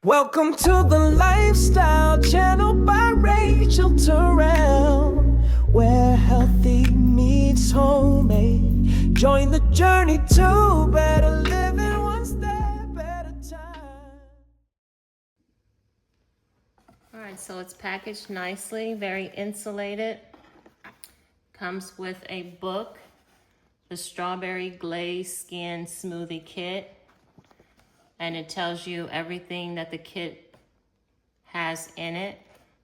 Welcome to the Lifestyle Channel by Rachel Terrell, where healthy meets homemade. Join the journey to better living, one step at a time. All right, so it's packaged nicely, very insulated. Comes with a book, the Strawberry Glaze Smoothie Kit. And it tells you everything that the kit has in it,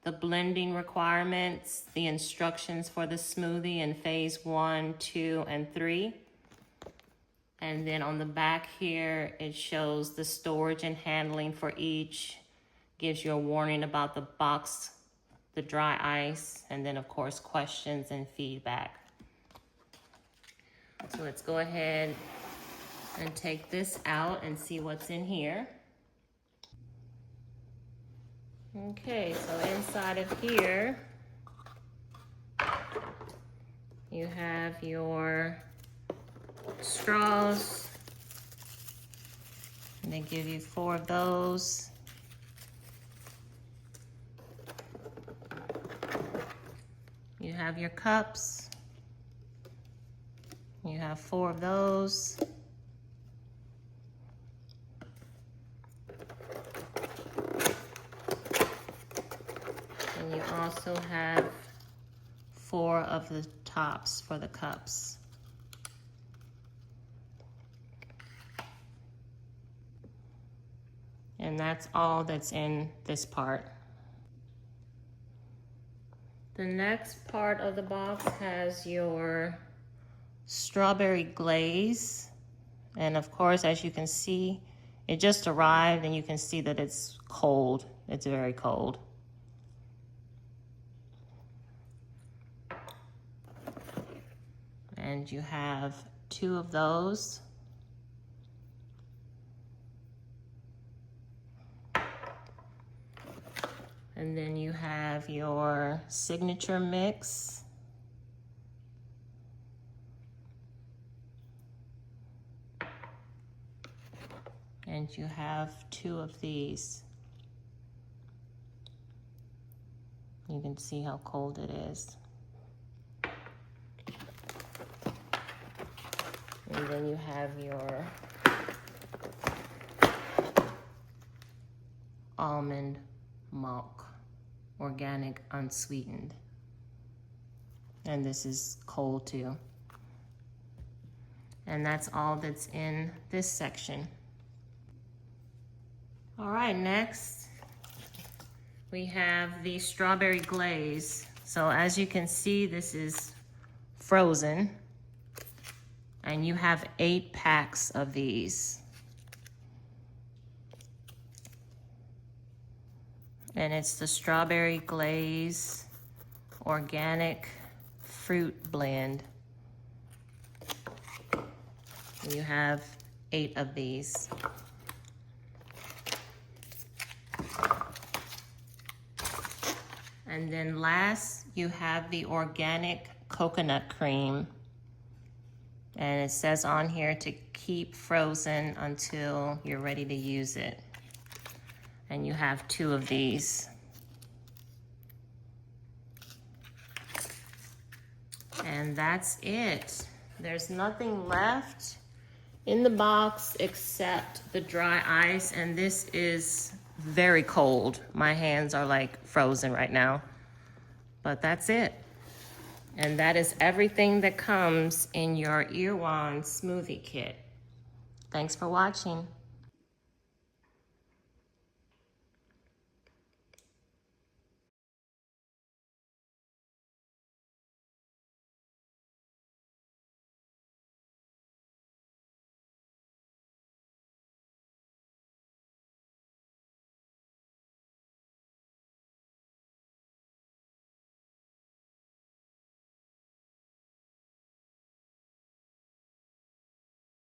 the blending requirements, the instructions for the smoothie in phase 1, 2, and 3. And then on the back here, it shows the storage and handling for each, gives you a warning about the box, the dry ice, and then of course questions and feedback. So let's go ahead and take this out and see what's in here. Okay, so inside of here, you have your straws, and they give you 4 of those. You have your cups, you have 4 of those. And you also have 4 of the tops for the cups. And that's all that's in this part. The next part of the box has your strawberry glaze. And of course, as you can see, it just arrived and you can see that it's cold. It's very cold. And you have 2 of those. And then you have your signature mix. And you have 2 of these. You can see how cold it is. And then you have your almond milk, organic, unsweetened. And this is cold too. And that's all that's in this section. All right, next we have the strawberry glaze. So as you can see, this is frozen. And you have 8 packs of these. And it's the strawberry glaze organic fruit blend. You have 8 of these. And then last, you have the organic coconut cream. And it says on here to keep frozen until you're ready to use it. And you have 2 of these. And that's it. There's nothing left in the box except the dry ice, and this is very cold. My hands are like frozen right now. But that's it. And that is everything that comes in your Erewhon smoothie kit. Thanks for watching.